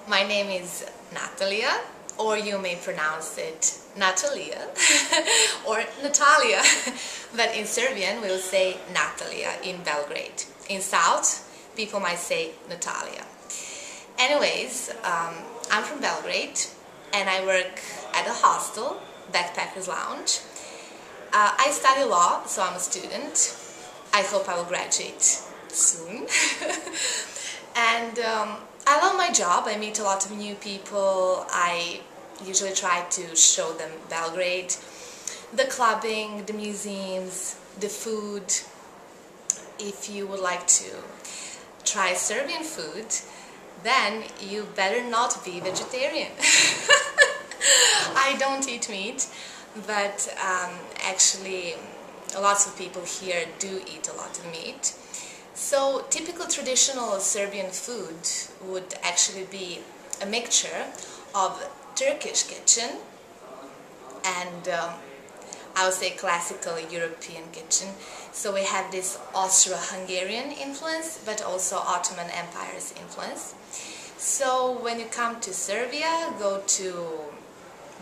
My name is Natalia, or you may pronounce it Natalia or Natalia, but in Serbian we will say Natalia in Belgrade. In South, people might say Natalia. Anyways, I'm from Belgrade and I work at a hostel, Backpackers Lounge. I study law, so I'm a student. I hope I will graduate soon. And I love my job. I meet a lot of new people. I usually try to show them Belgrade, the clubbing, the museums, the food. If you would like to try Serbian food, then you better not be vegetarian. I don't eat meat, but actually lots of people here do eat a lot of meat. So typical traditional Serbian food would actually be a mixture of Turkish kitchen and I would say classical European kitchen. So we have this Austro-Hungarian influence, but also Ottoman Empire's influence. So when you come to Serbia, go to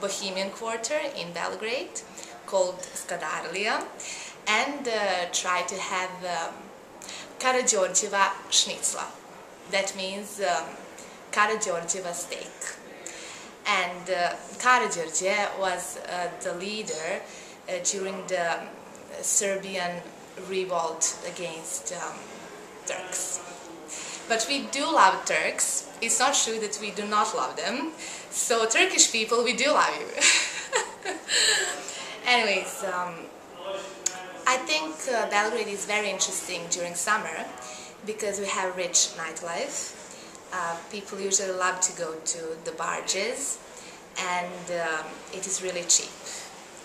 Bohemian Quarter in Belgrade, called Skadarlija, and try to have Karađorđeva šnicla. That means Karađorđeva steak. And Karađorđe was the leader during the Serbian revolt against Turks. But we do love Turks. It's not true that we do not love them. So Turkish people, we do love you. Anyways, I think Belgrade is very interesting during summer because we have rich nightlife. People usually love to go to the barges and it is really cheap.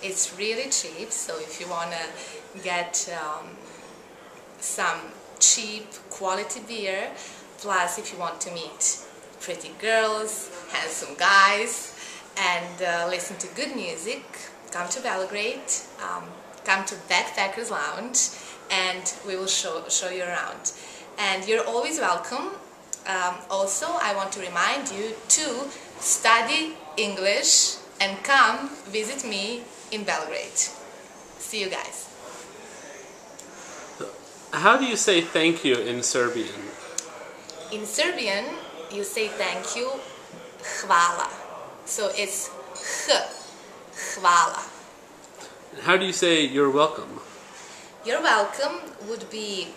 It's really cheap, so if you want to get some cheap quality beer, plus if you want to meet pretty girls, handsome guys, and listen to good music, come to Belgrade, come to Backpackers Lounge, and we will show you around. And you're always welcome. Also, I want to remind you to study English and come visit me in Belgrade. See you guys. How do you say thank you in Serbian? In Serbian, you say thank you, hvala. So it's hvala. How do you say you're welcome? You're welcome would be,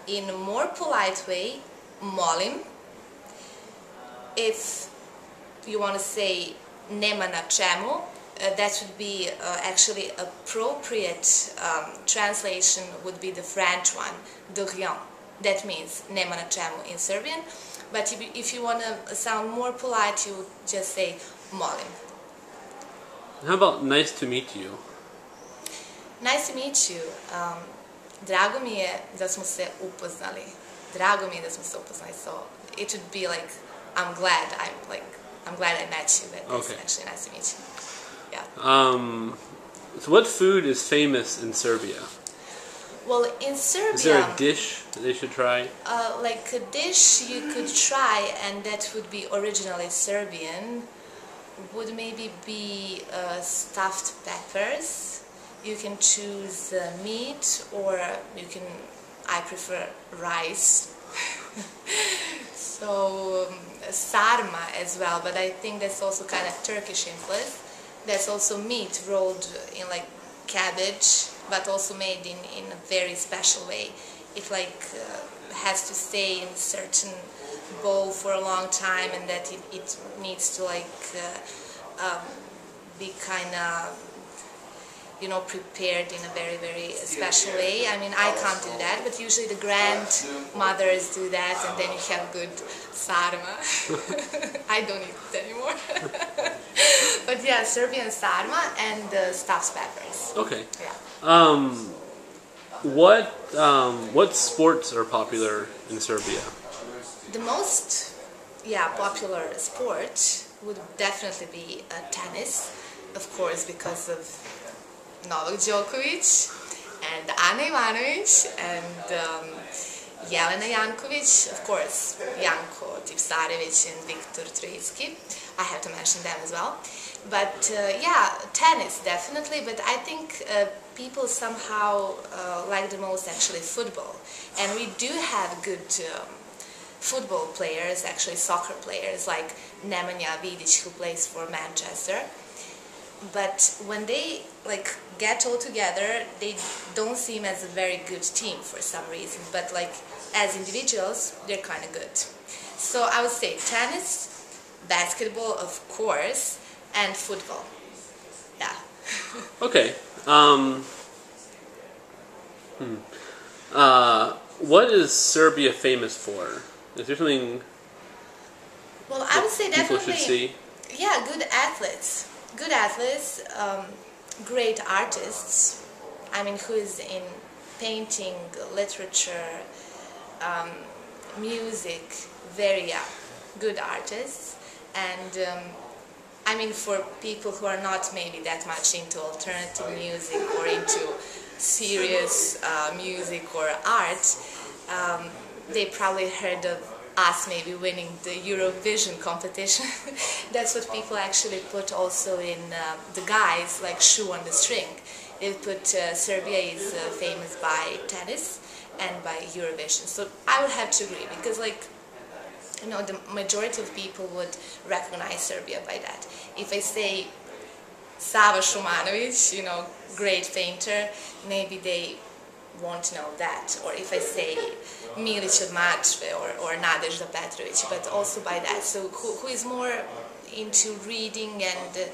in a more polite way, molim. If you want to say nema na čemu, that would be actually appropriate translation would be the French one, de rien. That means nema na čemu in Serbian. But if you want to sound more polite, you would just say molim. How about nice to meet you? Nice to meet you. Drago mi je da smo se upoznali. Drago mi je da smo se upoznali. So it would be like I'm glad I met you. That's okay. Actually nice to meet you. Yeah. So what food is famous in Serbia? Well, in Serbia, is there a dish that they should try? Like a dish you could try, and that would be originally Serbian, would maybe be stuffed peppers. You can choose meat, or I prefer rice. So sarma as well, but I think that's also kind of Turkish influence. That's also meat rolled in like cabbage, but also made in a very special way. It has to stay in a certain bowl for a long time, and that it needs to be kind of prepared in a very, very special way. I mean, I can't do that, but usually the grandmothers do that, and then you have good sarma. I don't eat it anymore. But yeah, Serbian sarma and stuffed peppers. Okay. Yeah. What sports are popular in Serbia? The most popular sport would definitely be tennis, of course, because of Novak Djokovic and Ana Ivanovic, and Jelena Jankovic, of course, Janko Tipsarevic and Viktor Troicki. I have to mention them as well. But yeah, tennis definitely, but I think people somehow like the most actually football. And we do have good football players, actually soccer players, like Nemanja Vidic, who plays for Manchester. But when they like get all together, they don't seem as a very good team for some reason. But like as individuals, they're kind of good. So I would say tennis, basketball, of course, and football. Yeah. Okay. What is Serbia famous for? Is there something Well, I would say people definitely. should see? Yeah, good athletes. Good athletes, great artists. I mean, who is in painting, literature, music, very good artists. And I mean, for people who are not maybe that much into alternative music or into serious music or art, they probably heard of us maybe winning the Eurovision competition. That's what people actually put also in the guys, like shoe on the string. They put Serbia is famous by tennis and by Eurovision. So I would have to agree, because like, you know, the majority of people would recognize Serbia by that. If I say Sava Šumanović, you know, great painter, maybe they won't know that. Or if I say Milić od Mačve or Nadežda Petrović, but also by that. So who is more into reading and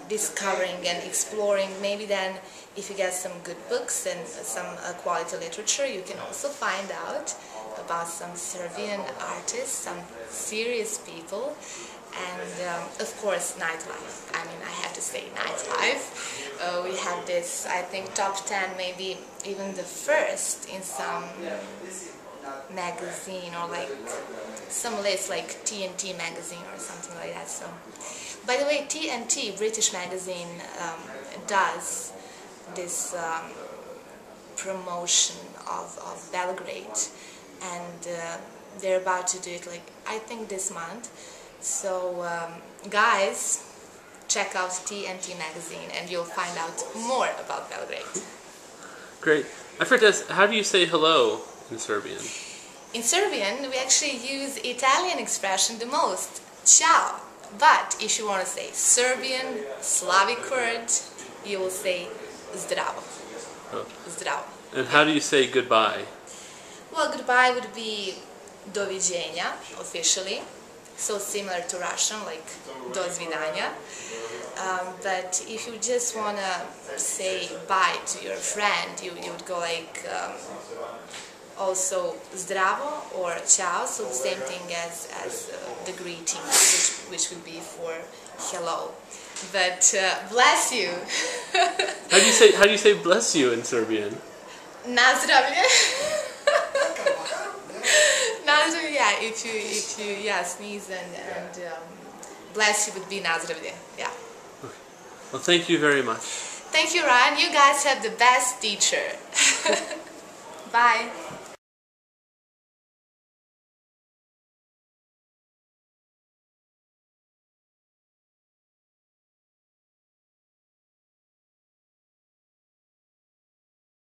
discovering and exploring, maybe then if you get some good books and some quality literature, you can also find out about some Serbian artists, some serious people, and of course nightlife. I mean, I have to say nightlife. We have this, I think, top 10, maybe even the first in some magazine or like some list, like TNT magazine or something like that. So, by the way, TNT, British magazine, does this promotion of Belgrade, and they're about to do it, like, I think this month. So guys, check out TNT magazine and you'll find out more about Belgrade. Great. I forgot to ask, how do you say hello in Serbian? In Serbian, we actually use Italian expression the most, ciao. But if you want to say Serbian, Slavic word, you will say zdravo. Oh. Zdravo. And how do you say goodbye? Well, goodbye would be doviđenja, officially. So similar to Russian, like do svidanja. But if you just want to say bye to your friend, you would go like also zdravo or ciao, so the same thing as the greeting, which would be for hello. But bless you. How do you say bless you in Serbian? Nazdravlje. Nazdravlje, yeah, if you sneeze and bless you would be nazdravlje, yeah. Okay. Well, thank you very much. Thank you, Ryan. You guys have the best teacher. Bye.